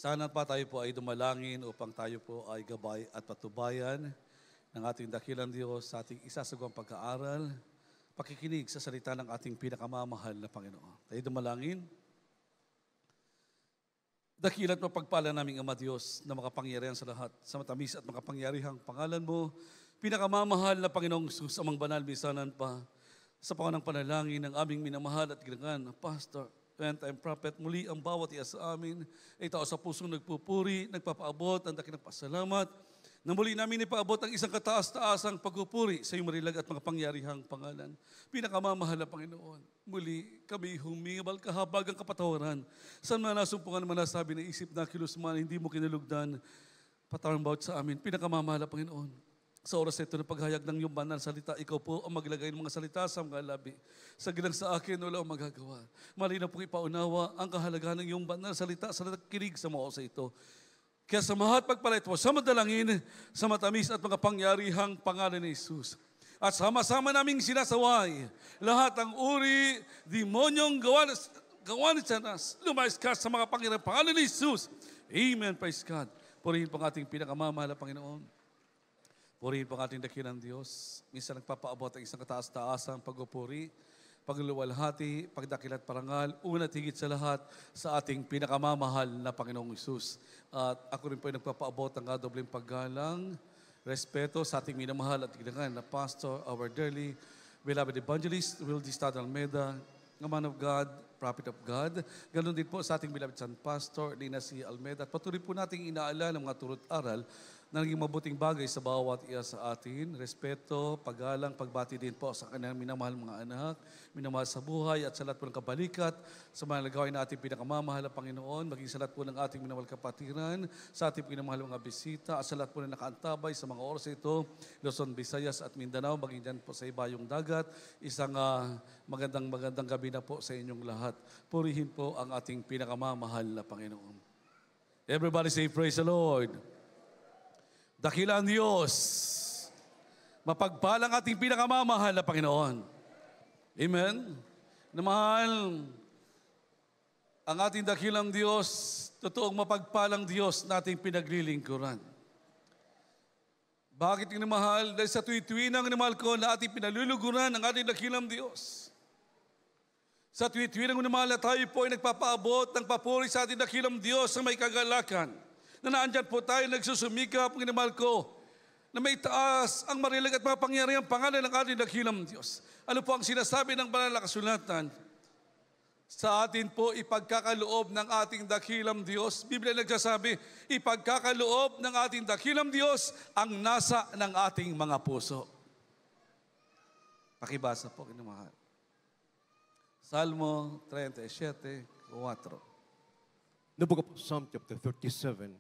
Sana pa tayo po ay dumalangin upang tayo po ay gabay at patubayan ng ating dakilang Diyos sa ating isasagawang pag-aaral, pakikinig sa salita ng ating pinakamamahal na Panginoon. Tayo dumalangin. Dakilat mapagpala naming Ama Diyos na makapangyarihan sa lahat, sa matamis at makapangyarihang pangalan mo, pinakamamahal na Panginoong Jesus, amang banal, bisanan pa, sa panganang panalangin ng aming minamahal at ginangan, Pastor, end-time prophet, muli ang bawat iya sa amin ay tao sa pusong nagpupuri, nagpapaabot ng dakilang pasalamat, na muli namin ipaabot ang isang kataas-taasang pagpupuri sa iyong marilag at makapangyarihang pangalan. Pinakamamahal na Panginoon, muli kami humingabal kahabagang kapatawaran. Saan man nasumpungan man nasabi na isip na kilos man, hindi mo kinalugdan, patawaran bawat sa amin. Pinakamamahal na Panginoon, sa oras ito na paghayag ng iyong banal salita, ikaw po ang maglagay ng mga salita sa mga labi. Sa gilang sa akin, wala ang magagawa. Malinaw pong ipaunawa ang kahalagahan ng iyong banal salita sa nakikinig sa mga oras ito. Kaya sa mahat pagpalit mo, sa madalangin, sa matamis at mga pangyarihang pangalan ni Jesus. At sama-sama naming sinasaway, lahat ng uri, demonyong gawa ni Satanas, lumayas ka sa mga pangyarihang pangalan ni Jesus. Amen, praise God. Purihin po ang ating pinakamamahal na Panginoon. Purihin po ang ating dakilang Diyos. Minsan nagpapaabot ang isang kataas-taasang pagpupuri, pagluwalhati, pagdakilat parangal, una at higit sa lahat sa ating pinakamamahal na Panginoong Isus. At ako rin po ay nagpapaabot ng kadobleng paggalang, respeto sa ating minamahal at ginangan na Pastor, our dearly beloved evangelist, Wildy Stad Almeida, a man of God, prophet of God. Ganon din po sa ating beloved son Pastor, Lina C. Almeida. At patuloy po nating inaalala ng mga turut-aral na naging mabuting bagay sa bawat iya sa atin. Respeto, paggalang, pagbati din po sa kanilang minamahal mga anak, minamahal sa buhay at sa lahat po ng kabalikat, sa mga nagawin na ating pinakamamahal na Panginoon, maging sa lahat po ng ating minamahal kapatiran, sa ating minamahal mga bisita, at sa lahat po na nakaantabay sa mga oras ito, Luzon, Visayas at Mindanao, maging dyan po sa ibayong dagat. Isang magandang gabi na po sa inyong lahat. Purihin po ang ating pinakamamahal na Panginoon. Everybody say, praise the Lord. Dakilang Diyos, mapagpalang ating pinakamamahal na Panginoon. Amen? Na mahal, ang ating dakilang Diyos, totoong mapagpalang Diyos na ating pinaglilingkuran. Bakit yung mahal? Dahil sa tuwi-tuwinang mahal ko na ating pinaluluguran ang ating dakilang Diyos. Sa tuwi-tuwinang mahal na tayo po ay nagpapaabot ng papuri sa ating dakilang Diyos na may kagalakan. Na naandyan po tayo, nagsusumikap, Panginoon ko, na may taas ang marilag at mapangyarihan pangalan ng ating dakilang Diyos. Ano po ang sinasabi ng banal na kasulatan? Sa atin po ipagkakaloob ng ating dakilang Diyos. Biblia nagsasabi, ipagkakaloob ng ating dakilang Diyos ang nasa ng ating mga puso. Pakibasa po, kinumahal. Salmo 37:4. The book of Psalm chapter 37,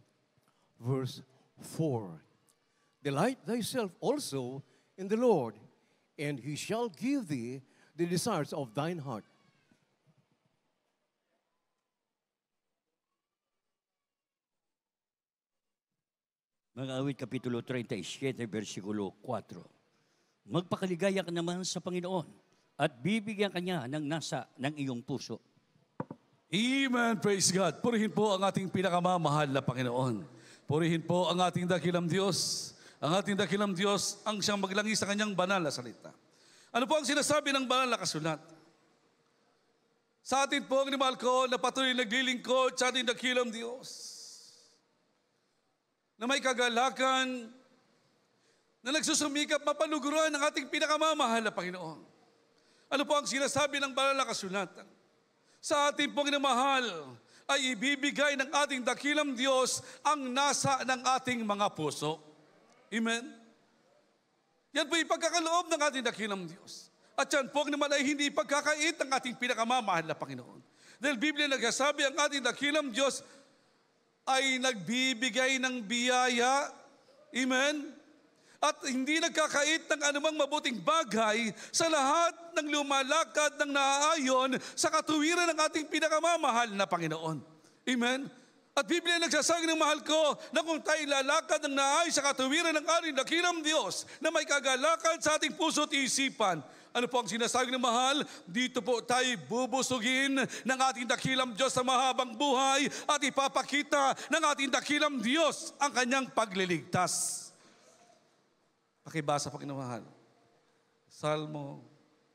verse 4. Delight thyself also in the Lord, and He shall give thee the desires of thine heart. Mga awit kapitulo 37, versikulo 4. Magpakaligaya ka naman sa Panginoon at bibigyan ka niya ng nasa ng iyong puso. Amen, praise God. Purihin po ang ating pinakamamahal na Panginoon. Purihin po ang ating dakilang Diyos. Ang ating dakilang Diyos ang siyang maglangi sa kanyang banal na salita. Ano po ang sinasabi ng banal na kasulat? Sa atin po, ang nimahal ko, na patuloy naglilingkod sa ating dakilang Diyos, na may kagalakan, na nagsusumikap mapaluguran ng ating pinakamamahal na Panginoon. Ano po ang sinasabi ng banal na kasulatan? Sa ating pong minamahal ay ibibigay ng ating dakilang Diyos ang nasa ng ating mga puso. Amen? Yan po ipagkakaloob ng ating dakilang Diyos. At yan po naman ay hindi ipagkakait ng ating pinakamamahal na Panginoon. Dahil Biblia nagsasabi ang ating dakilang Diyos ay nagbibigay ng biyaya. Amen? At hindi nagkakait ng anumang mabuting bagay sa lahat ng lumalakad ng naaayon sa katuwiran ng ating pinakamamahal na Panginoon. Amen? At Biblia nagsasabi ng mahal ko na kung tayo lalakad ng naaayon sa katuwiran ng ating dakilang Diyos na may kagalakad sa ating puso at isipan, Ano po ang sinasabi ng mahal? Dito po tayo bubusugin ng ating dakilang Diyos sa mahabang buhay at ipapakita ng ating dakilang Diyos ang kanyang pagliligtas. Pakibasa po kinamahal. Salmo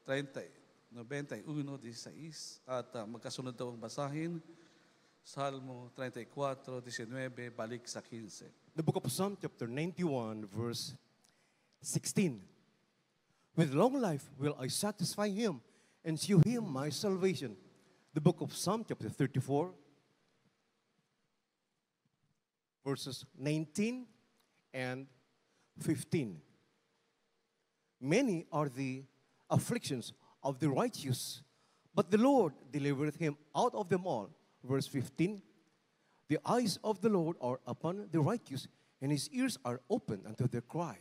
30, 91, 16 at magkasunod daw ang basahin. Salmo 34, 19, balik sa 15. The book of Psalm chapter 91 verse 16. With long life will I satisfy him and shew him my salvation. The book of Psalm chapter 34 verses 19 and 15. Many are the afflictions of the righteous, but the Lord delivereth him out of them all. Verse 15. The eyes of the Lord are upon the righteous, and his ears are open unto their cry.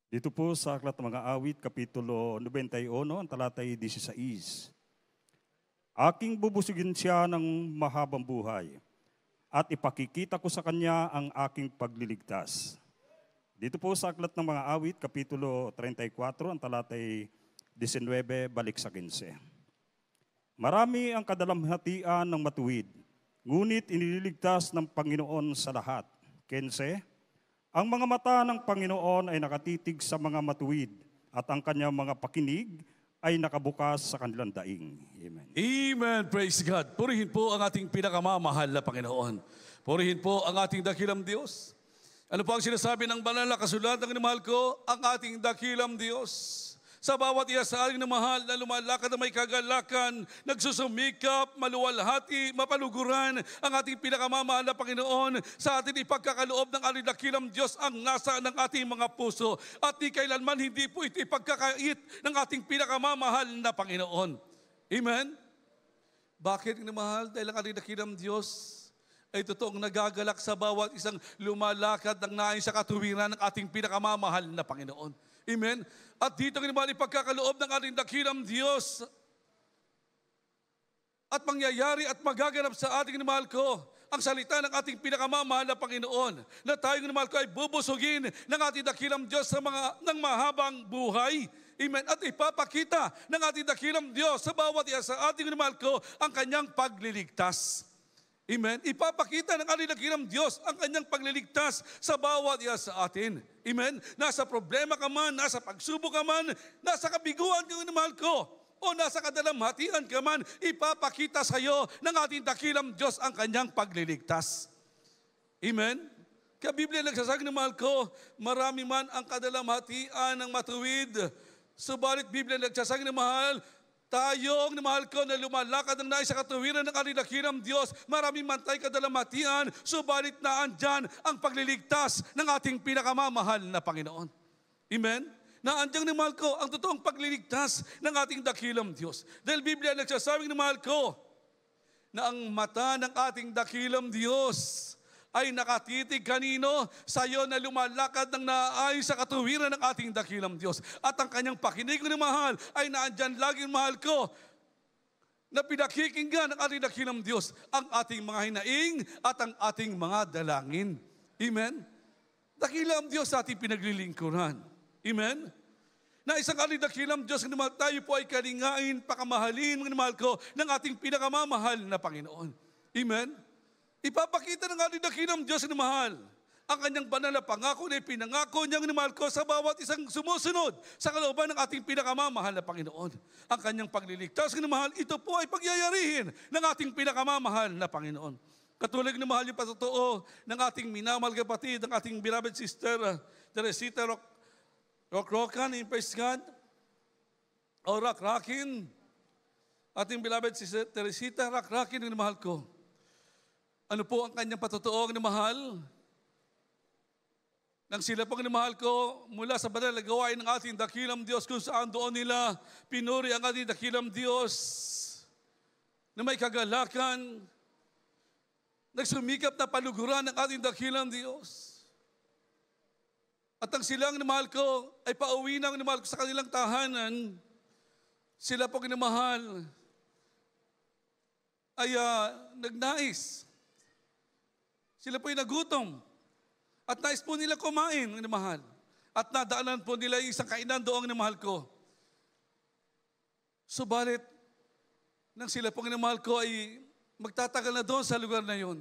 Dito po sa Aklat ng Mga Awit, Kapitulo 91, ang talatay 16. Aking bubusugin siya ng mahabang buhay, at ipakikita ko sa kanya ang aking pagliligtas. Dito po sa Aklat ng Mga Awit, Kapitulo 34, ang talatay 19, balik sa 15. Marami ang kadalamhatian ng matuwid, ngunit iniligtas ng Panginoon sa lahat. 15. Ang mga mata ng Panginoon ay nakatitig sa mga matuwid at ang kanyang mga pakinig ay nakabukas sa kanilang daing. Amen. Amen. Praise God. Purihin po ang ating pinakamamahal na Panginoon. Purihin po ang ating dakilang Diyos. Ano po ang sinasabi ng banal na kasulatan ng mahal ko? Ang ating dakilang Diyos. Sa bawat iya sa ating na mahal na lumalakad na may kagalakan, nagsusumikap, maluwalhati, mapaluguran ang ating pinakamamahal na Panginoon sa ating ipagkakaloob ng ating dakilang Diyos ang nasa ng ating mga puso. At di kailanman hindi po ito ipagkakait ng ating pinakamamahal na Panginoon. Amen? Bakit mahal? Dahil ang ating dakilang Diyos ay totoong nagagalak sa bawat isang lumalakad ng nais sa katuwiran ng ating pinakamamahal na Panginoon. Amen? At dito naman ipagkakaloob ng ating dakilang Diyos at mangyayari at magaganap sa ating mahal ko ang salita ng ating pinakamamahal na Panginoon na tayong mahal ko ay bubusugin ng ating dakilang Diyos sa ng mahabang buhay. Amen. At ipapakita ng ating dakilang Diyos sa bawat isa sa ating mahal ko ang kanyang pagliligtas. Amen. Ipapakita ng ating dakilang Diyos ang kanyang pagliligtas sa bawat isa sa atin. Amen. Nasa problema ka man, nasa pagsubok ka man, nasa kabiguan ka mahal ko, o nasa kadalamhatian ka man, ipapakita sa iyo ng ating dakilang Diyos ang kanyang pagliligtas. Amen. Kaya Biblia nagsasabi ng mahal ko, marami man ang kadalamhatian ng matuwid, subalit Biblia nagsasabi ng mahal, tayong mahal ko na lumalakad ng nais sa katuwiran ng ating dakilang Diyos, maraming man tayo kadalamhatian, subalit na andyan ang pagliligtas ng ating pinakamamahal na Panginoon. Amen? Na andyan mahal ko ang totoong pagliligtas ng ating dakilang Diyos. Dahil Biblia nagsasabing mahal ko na ang mata ng ating dakilang Diyos ay nakatitig kanino? Sa iyo na lumalakad ng naaayon sa katuwiran ng ating dakilang Diyos. At ang kanyang pakinig na mahal ay naandyan laging mahal ko na pinakikinggan ng ating dakilang Diyos ang ating mga hinaing at ang ating mga dalangin. Amen? Dakilang Diyos sa ating pinaglilingkuran. Amen? Na isang ating dakilang Diyos na tayo po ay kalingain, pakamahalin, mga mahal ko, ng ating pinakamamahal na Panginoon. Amen? Ipapakita ng ating dakilang Diyos na mahal ang kanyang banal na pangako na ipinangako niyang mahal ko sa bawat isang sumusunod sa kalooban ng ating pinakamamahal na Panginoon. Ang kanyang pagliligtas na mahal, ito po ay pagyayarihin ng ating pinakamamahal na Panginoon. Katulad ng mahal yung patotoo ng ating minamahal kapatid, ng ating beloved sister Teresita Rockrocan in Praise God, o Rockrakin, ating beloved sister Teresita Rockrakin na mahal ko. Ano po ang kanyang patutuong na mahal? Nang sila pong minamahal ko mula sa banal na gawain ng ating dakilang Diyos kung saan doon nila pinuri ang ating dakilang Diyos na may kagalakan, nagsumikap na paluguran ng ating dakilang Diyos. At ang silang minamahal ko ay pauwi na ang minamahal ko sa kanilang tahanan, sila pong minamahal ay nagnais. Sila po'y nagutom. At nais po nila kumain, ang mahal. At nadaanan po nila yung isang kainan doon, ang mahal ko. Subalit, nang sila pong minamahal ko ay magtatagal na doon sa lugar na yun.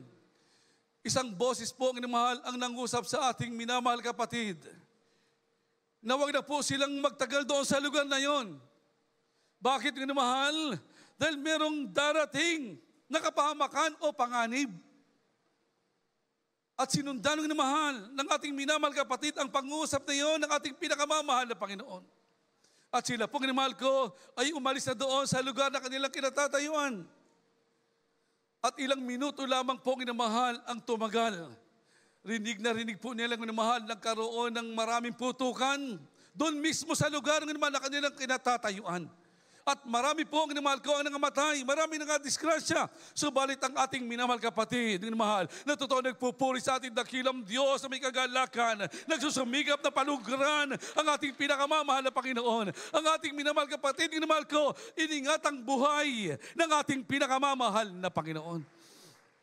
Isang boses po ang minamahal ang nangusap sa ating minamahal kapatid. Na wag na po silang magtagal doon sa lugar na yun. Bakit minamahal? Dahil merong darating na kapahamakan o panganib. At sinundan ng minamahal ng ating minamahal kapatid ang pangusap na yun ng ating pinakamamahal na Panginoon. At sila pong minamahal ko ay umalis na doon sa lugar na kanilang kinatatayuan. At ilang minuto lamang po minamahal ang tumagal. Rinig na rinig po nilang minamahal nagkaroon ng maraming putukan doon mismo sa lugar ng minamahal na kanilang kinatatayuan. At marami po ang minamahal ko ang nangamatay, marami nangadisgrasya. Subalit ang ating minamahal kapatid, minamahal, na totoo nagpupuri sa ating dakilang Diyos na may kagalakan, nagsusumikap na paluguran ang ating pinakamamahal na Panginoon. Ang ating minamahal kapatid, minamahal ko, iningat ang buhay ng ating pinakamamahal na Panginoon.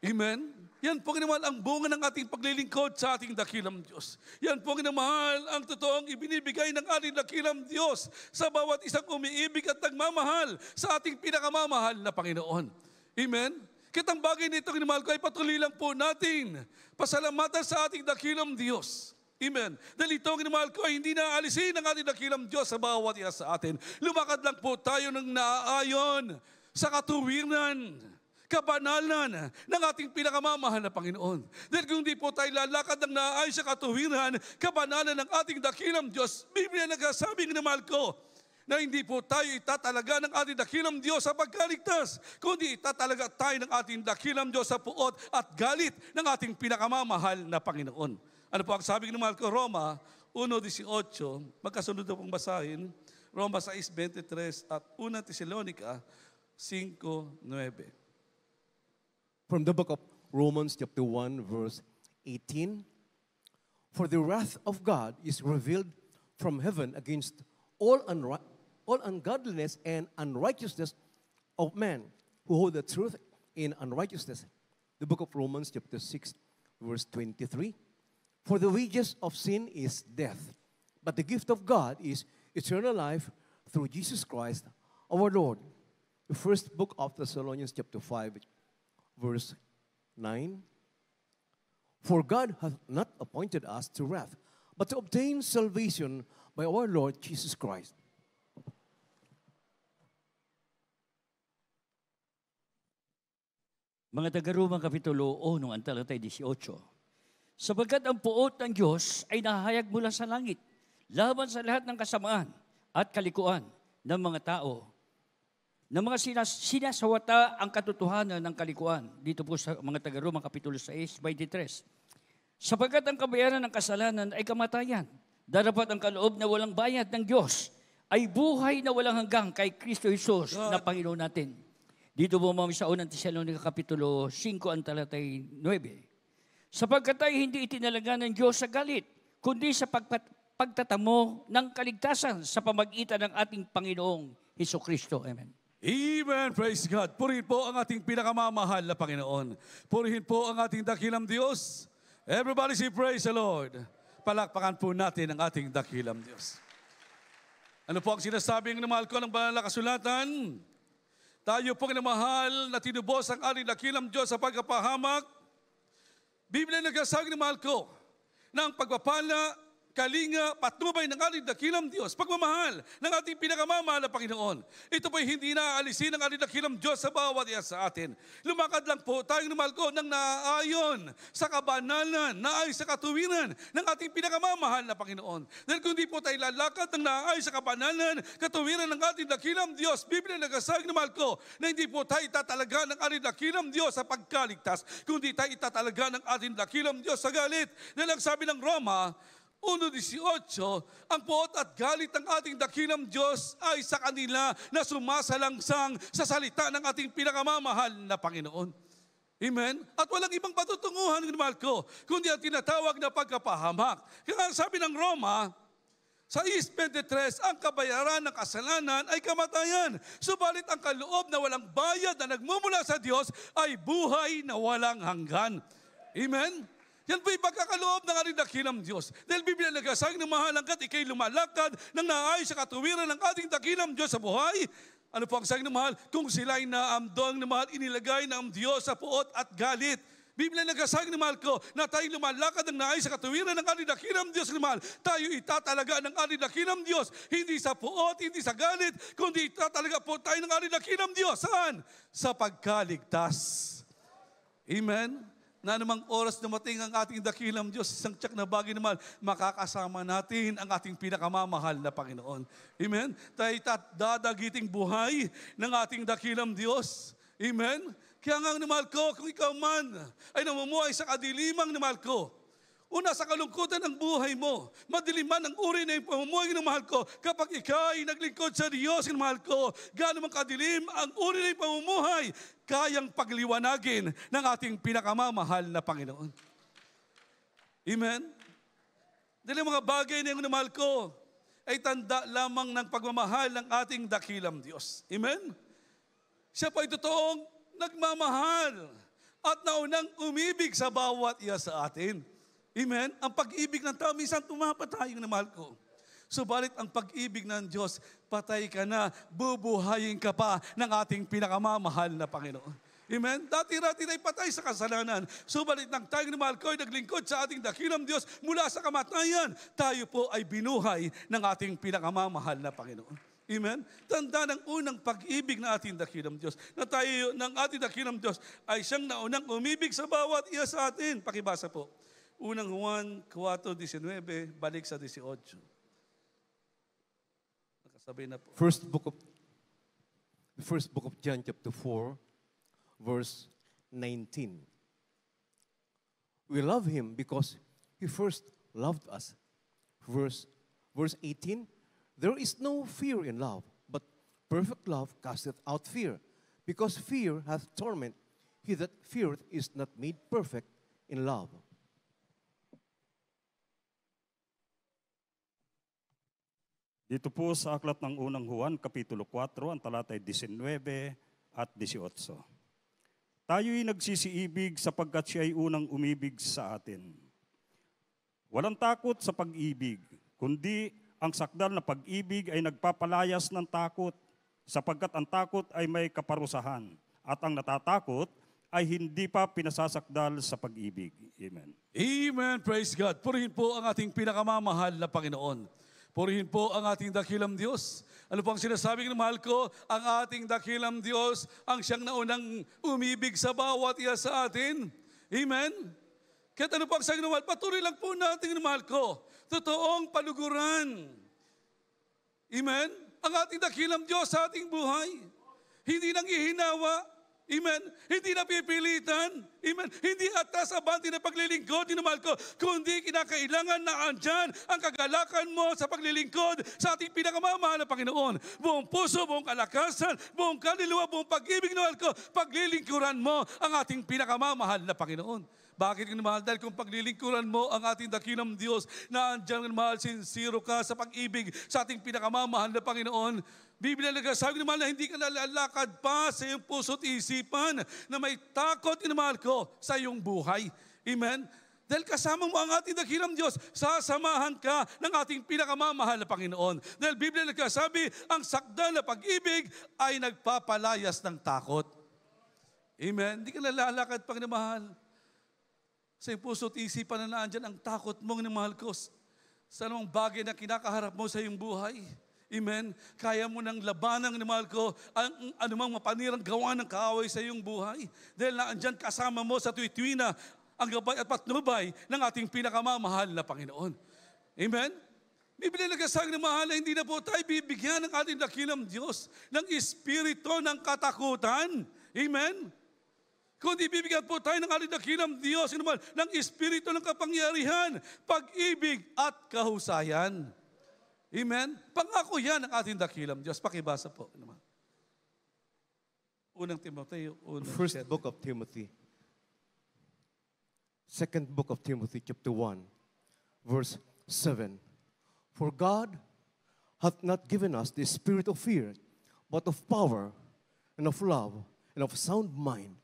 Amen? Yan po ginamahal ang bunga ng ating paglilingkod sa ating dakilang Diyos. Yan po ginamahal ang totoong ibinibigay ng ating dakilang Diyos sa bawat isang umiibig at nagmamahal sa ating pinakamamahal na Panginoon. Amen? Kitang bagay nito ginamahal ko ay patuloy lang po natin pasalamatan sa ating dakilang Diyos. Amen. Dahil ito ginamahal ko ay hindi naalisin ng ating dakilang Diyos sa bawat isa sa atin. Lumakad lang po tayo ng naaayon sa katuwiran, kabanalan ng ating pinakamamahal na Panginoon. Dahil kung di po tayo lalakad ng naayos sa katuwiran, kabanalan ng ating dakilang Diyos, Biblia nagsasabi ng mahal ko, na hindi po tayo itatalaga ng ating dakilang Diyos sa pagkaligtas, kundi itatalaga tayo ng ating dakilang Diyos sa puot at galit ng ating pinakamamahal na Panginoon. Ano po ang sabi ng mahal ko? Roma 1:18, magkasunod na pong basahin, Roma 6:23 at 1 Tesalonica 5:9. From the book of Romans chapter 1 verse 18, for the wrath of God is revealed from heaven against all ungodliness and unrighteousness of men who hold the truth in unrighteousness. The book of Romans chapter 6 verse 23, for the wages of sin is death, but the gift of God is eternal life through Jesus Christ our Lord. The first book of Thessalonians chapter 5 verse 9, for God hath not appointed us to wrath, but to obtain salvation by our Lord Jesus Christ. Mga taga-Roma Kapitulo 1, ang talatay 18. Sapagkat ang puot ng Diyos ay nahayag mula sa langit, laban sa lahat ng kasamaan at kalikuan ng mga tao, ng mga sinasawata ang katotohanan ng kalikuan. Dito po sa mga taga-Roma Kapitulo 6:23. Sapagkat ang kabayaran ng kasalanan ay kamatayan, darapat ang kaloob na walang bayad ng Diyos ay buhay na walang hanggang kay Kristo Jesus na Panginoon natin. Dito po mami sa 1 Tesalonica Kapitulo 5 ang talatay 9. Sapagkat ay hindi itinalaga ng Diyos sa galit, kundi sa pagtatamo ng kaligtasan sa pamagitan ng ating Panginoong Hesukristo. Amen. Amen. Praise God. Purihin po ang ating pinakamamahal na Panginoon. Purihin po ang ating dakilang Diyos. Everybody say praise the Lord. Palakpakan po natin ang ating dakilang Diyos. Ano po ang sinasabing namahal ko ng banal na kasulatan? Tayo pong namahal na tinubos ang ating dakilang Diyos sa pagkapahamak. Biblia nagsasabi ng mahal ko na ang pagpapala, kalinga, patnubay ng ating dakilang Diyos, pagmamahal ng ating pinakamamahal na Panginoon. Ito po'y hindi naaalisin ng ating dakilang Diyos sa bawat isa sa atin. Lumakad lang po tayong namahal ko ng naayon sa kabanalan, naayon sa katuwiran ng ating pinakamamahal na Panginoon. Dahil kung di po tayo lalakad ng naayon sa kabanalan, katuwiran ng ating dakilang Diyos, Biblia nagsasabi ng mahal ko na hindi po tayo itatalaga ng ating dakilang Diyos sa pagkaligtas, kundi tayo itatalaga ng ating dakilang Diyos sa galit. Dahil ang sabi ng Roma 1:18, ang puot at galit ng ating dakilang Diyos ay sa kanila na sumasalangsang sa salita ng ating pinakamamahal na Panginoon. Amen? At walang ibang patutunguhan, mahal ko, kundi ang tinatawag na pagkapahamak. Kaya sabi ng Roma, sa 6:23, ang kabayaran ng kasalanan ay kamatayan. Subalit ang kaloob na walang bayad na nagmumula sa Diyos ay buhay na walang hanggan. Amen? Yan po'y pagkakaloob ng ating dakilang Diyos. Dahil Biblia nagkasang ng mahalang ka't ikay lumalakad ng naayos sa katuwiran ng ating dakilang Diyos sa buhay. Ano po ang sayang ng mahal? Kung sila'y naamdong ng mahal, inilagay ng Diyos sa puot at galit. Biblia nagkasang ng mahal ko na tayo lumalakad ng naayos sa katuwiran ng ating dakilang Diyos ng mahal. Tayo itatalaga ng ating dakilang Diyos. Hindi sa puot, hindi sa galit, kundi itatalaga po tayo ng ating dakilang Diyos. Saan? Sa pagkaligtas. Amen? Na namang oras dumating ang ating dakilang Diyos, isang tiyak na bagay naman, makakasama natin ang ating pinakamamahal na Panginoon. Amen? Tayo dadagiting buhay ng ating dakilang Diyos. Amen? Kaya nga namahal ko, kung ikaw man ay namumuhay sa kadilimang namahal ko, una sa kalungkutan ng buhay mo, madilim man ang uri na yung pamumuhay ng mahal ko, kapag ikaw ay naglingkod sa Diyos ng mahal ko, gaano man kadilim ang uri na yung pamumuhay, kayang pagliwanagin ng ating pinakamamahal na Panginoon. Amen? Dahil mga bagay na yung mahal ko, ay tanda lamang ng pagmamahal ng ating dakilang Diyos. Amen? Siya po ay totoong nagmamahal at naunang umibig sa bawat iya sa atin. Amen? Ang pag-ibig ng tao, minsan tumapatay na mahal ko. Subalit ang pag-ibig ng Diyos, patay ka na, bubuhayin ka pa ng ating pinakamamahal na Panginoon. Amen? Dati-rati ay patay sa kasalanan. Subalit nang tayo na mahal ko ay naglingkod sa ating dakilang Diyos mula sa kamatayan, tayo po ay binuhay ng ating pinakamamahal na Panginoon. Amen? Tanda ng unang pag-ibig na ating dakilang Diyos. Na tayo ng ating dakilang Diyos ay siyang naunang umibig sa bawat iya sa atin. Pakibasa po. Unang Juan 4:19, balik sa 18. Nakasabay na po. The first book of John chapter 4, verse 19. We love him because he first loved us. Verse 18, there is no fear in love, but perfect love casteth out fear, because fear hath torment. He that feareth is not made perfect in love. Dito po sa aklat ng unang Juan, Kapitulo 4, ang talatay 19 at 18. Tayo'y nagsisiibig sapagkat siya ay unang umibig sa atin. Walang takot sa pag-ibig, kundi ang sakdal na pag-ibig ay nagpapalayas ng takot, sapagkat ang takot ay may kaparusahan, at ang natatakot ay hindi pa pinasasakdal sa pag-ibig. Amen. Amen. Praise God. Purihin po ang ating pinakamamahal na Panginoon. Purihin po ang ating dakilang Diyos. Ano po ang sinasabing ng mahal ko? Ang ating dakilang Diyos, ang siyang naunang umibig sa bawat iya sa atin. Amen? Kaya ano po ang sabi ng mahal? Patuloy lang po natin ng mahal ko. Totoong paluguran. Amen? Ang ating dakilang Diyos sa ating buhay. Hindi nang ihinawa. Amen. Hindi na pipilitan. Amen. Hindi atas abanti na paglilingkod, dinamahal ko, kundi kinakailangan na andyan ang kagalakan mo sa paglilingkod sa ating pinakamamahal na Panginoon. Buong puso, buong kalakasan, buong kaluluwa, buong pag-ibig, dinamahal ko, paglilingkuran mo ang ating pinakamamahal na Panginoon. Bakit ka mahal? Dahil kung paglilingkuran mo ang ating dakilang Diyos na andyan mahal, sincero ka sa pag-ibig sa ating pinakamamahal na Panginoon, Biblia nagsasabi naman na hindi ka nalalakad pa sa iyong puso't isipan na may takot inamahal ko sa iyong buhay. Amen? Dahil kasama mo ang ating dakilang Diyos, sasamahan ka ng ating pinakamamahal na Panginoon. Dahil Biblia nagsasabi, ang sakdal na pag-ibig ay nagpapalayas ng takot. Amen? Hindi ka nalalakad pag namahal sa iyong puso't isipan na naandyan ang takot mong namahal ko sa anong bagay na kinakaharap mo sa iyong buhay. Amen. Kaya mo nang labanang ni mahal ko ang anumang mapanirang gawa ng kaaway sa iyong buhay. Dahil naandyan kasama mo sa tuwi-tuwi na ang gabay at patnubay ng ating pinakamamahal na Panginoon. Amen. Biblia nagsasabi ng mahal na hindi na po tayo bibigyan ng ating dakilang Diyos ng espiritu ng katakutan. Amen. Kundi bibigyan po tayo ng ating dakilang Diyos ng espiritu ng kapangyarihan, pag-ibig at kahusayan. Amen? Pangako yan ang ating dakilang Diyos. Pakibasa po. Unang Timoteo. First book of Timothy. Second book of Timothy, chapter 1, verse 7. For God hath not given us the spirit of fear, but of power, and of love, and of sound mind.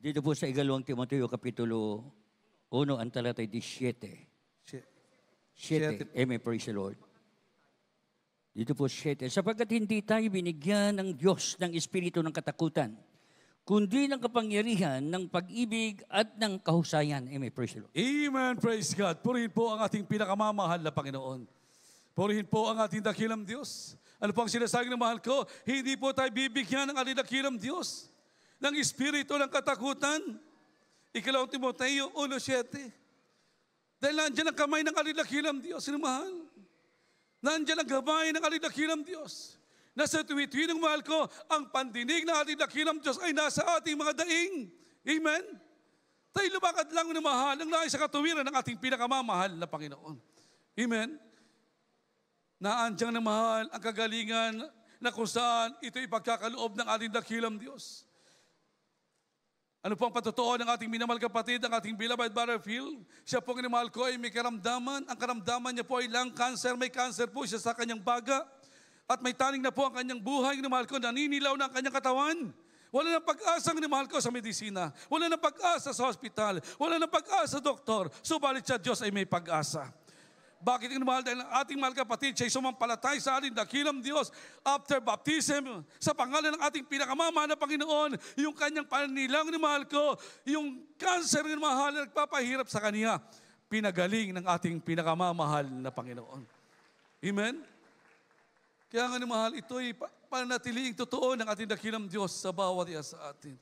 Dito po sa ikalawang Timoteo, Kapitulo 1, ang talatay 17. Siya- 7. Amen, praise the Lord. Dito po 7. Sapagkat hindi tayo binigyan ng Diyos ng espiritu ng katakutan, kundi ng kapangyarihan, ng pag-ibig at ng kahusayan. Amen, praise the Lord. Amen, praise God. Purihin po ang ating pinakamamahal na Panginoon. Purihin po ang ating dakilang Diyos. Ano po ang sinasabi ng mahal ko? Hindi po tayo bibigyan ng ating dakilang Diyos ng espiritu ng katakutan. Ikalawang Timoteo 1:7. Dahil nandiyan ang kamay ng ating dakilang Diyos, mahal. Nandiyan ang kamay ng ating dakilang Diyos. Nasa tuwi-tuwi ng mahal ko, ang pandinig ng ating dakilang Diyos ay nasa ating mga daing. Amen? Tayo lumakad lang na mahal, ang nais sa katuwiran ng ating pinakamamahal na Panginoon. Amen? Naandiyan na mahal ang kagalingan na kung saan ito ipagkakaloob ng ating dakilang Diyos. Ano po ang patotoo ng ating minamahal kapatid, ang ating beloved brother Phil? Siya po ang minamahal ko ay may karamdaman. Ang karamdaman niya po ay lung cancer. May cancer po siya sa kanyang baga. At may taning na po ang kanyang buhay. Minamahal ko, naninilaw na ang kanyang katawan. Wala nang pag-asa ang minamahal ko sa medisina. Wala nang pag-asa sa hospital. Wala nang pag-asa sa doktor. Subalit sa Diyos ay may pag-asa. Bakit ang mahal? Dahil ang ating mahal kapatid siya'y sumampalatay sa ating dakilang Diyos after baptism sa pangalan ng ating pinakamamahal na Panginoon, yung kanyang paninilang ni mahal ko, yung cancer ni mahal na nagpapahirap sa kanya, pinagaling ng ating pinakamamahal na Panginoon. Amen? Kaya nga ni mahal, ito'y panatiliing totoo ng ating dakilang Diyos sa bawat isa sa atin.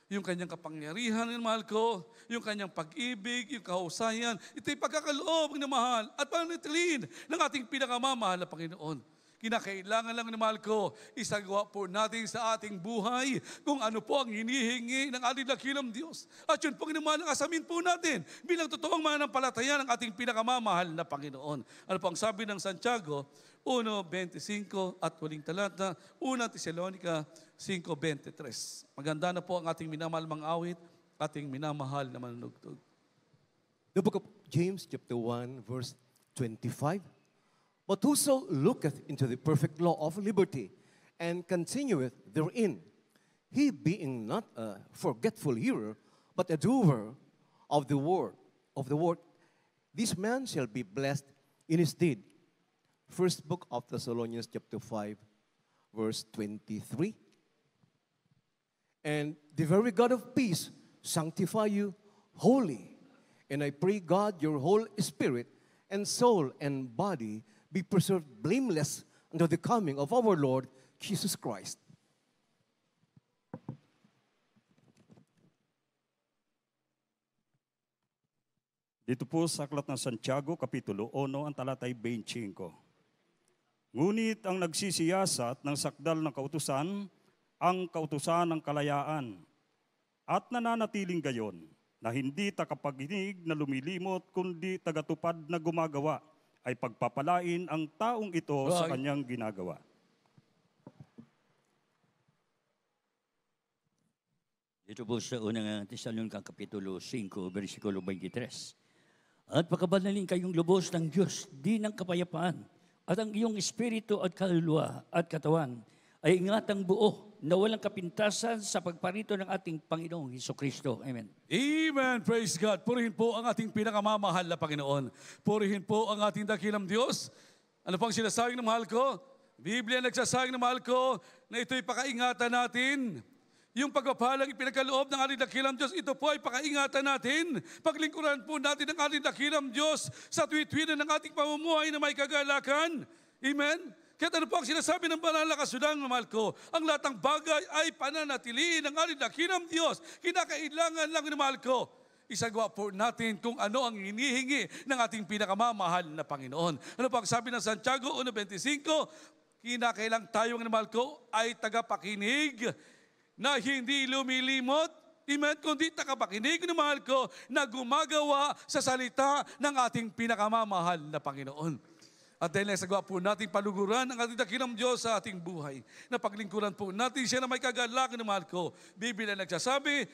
Yung kanyang kapangyarihan, yung mahal ko, yung kanyang pag-ibig, yung kahusayan, ito'y pagkakaloob ng mahal at panatiliin ng ating pinakamamahal na Panginoon. Kinakailangan lang ng mahal ko, isagawa po natin sa ating buhay kung ano po ang hinihingi ng ating dakilang Diyos. At yun po ang asamin po natin bilang totoong mananampalataya ng ating pinakamamahal na Panginoon. Ano po ang sabi ng Santiago 1:25 at huling talata, 1 Tesalonica 5:23. Maganda na po ang ating minamahal mga awit, ating minamahal na manunugtog. The book of James, chapter 1, verse 25. But whoso looketh into the perfect law of liberty and continueth therein, he being not a forgetful hearer, but a doer of the word, this man shall be blessed in his deed. First book of Thessalonians, chapter 5, verse 23. And the very God of peace sanctify you wholly. And I pray God your whole spirit and soul and body be preserved blameless until the coming of our Lord Jesus Christ. Dito po sa Aklat ng Santiago, Kapitulo 1, ang talatay 25. Ngunit ang nagsisiyasat ng sakdal ng kautusan, ang kautusan ng kalayaan, at nananatiling gayon, na hindi tagapaginig na lumilimot, kundi tagatupad na gumagawa, ay pagpapalain ang taong ito sa kanyang ginagawa. Dito po sa unang Tesalonica, Kapitulo 5, versikulo 23. At pagkabanalin kayong lubos ng Diyos, di ng kapayapaan, at ang iyong espiritu at kaluluwa at katawan ay ingatang buo na walang kapintasan sa pagparito ng ating Panginoong Hesukristo. Amen. Amen. Praise God. Purihin po ang ating pinakamamahal na Panginoon. Purihin po ang ating dakilang Diyos. Ano pang sinasabing ng mahal ko? Biblia nagsasabing ng mahal ko na ito'y pakaingatan natin. Yung pagpapalang ipinagkaloob ng ating dakilang Diyos, ito po ay pakaingatan natin. Paglingkuran po natin ang ating dakilang Diyos sa tuwid-tuwiran ng ating pamumuhay na may kagalakan. Amen? Kaya ano po ang sinasabi ng banal na kasulatan ng mahal ko? Ang lahat ng bagay ay pananatiliin ng ating dakilang Diyos. Kinakailangan lang ng mahal ko, isagawa po natin kung ano ang hinihingi ng ating pinakamamahal na Panginoon. Ano po ang sabi ng Santiago 1:25? Kinakailangan tayong ng mahal ko ay tagapakinig na hindi lumilimot, amen, kundi tagapakinig ng mahal ko na gumagawa sa salita ng ating pinakamamahal na Panginoon. At dahil nasagawa po natin paluguran ang ating dakilang Diyos sa ating buhay, na paglingkuran po natin siya na may kagalakan ng mahal ko. Biblia nagsasabi,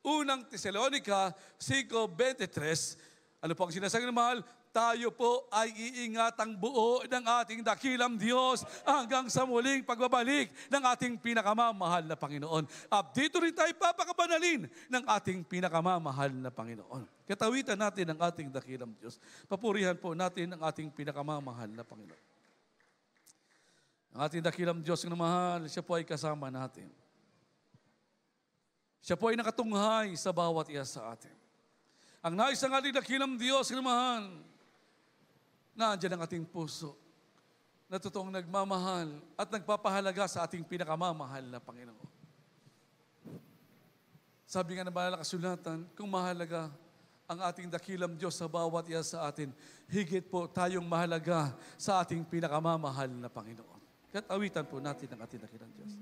unang Tesalonica 5:23, ano po ang sinasabi ng mahal? tayo po ay iingatang buo ng ating dakilang Diyos hanggang sa muling pagbabalik ng ating pinakamamahal na Panginoon. At dito rin tayo papakabanalin ng ating pinakamamahal na Panginoon. Katawitan natin ang ating dakilang Diyos. Papurihan po natin ang ating pinakamamahal na Panginoon. Ang ating dakilang Diyos na mahal, siya po ay kasama natin. Siya po ay nakatunghay sa bawat isa sa atin. Ang nais ng ating dakilang Diyos na mahal, nandiyan ang ating puso na totoong nagmamahal at nagpapahalaga sa ating pinakamamahal na Panginoon. Sabi nga ng banal na kasulatan, kung mahalaga ang ating dakilang Diyos sa bawat isa sa atin, higit po tayong mahalaga sa ating pinakamamahal na Panginoon. Ka't awitan po natin ang ating dakilang Diyos.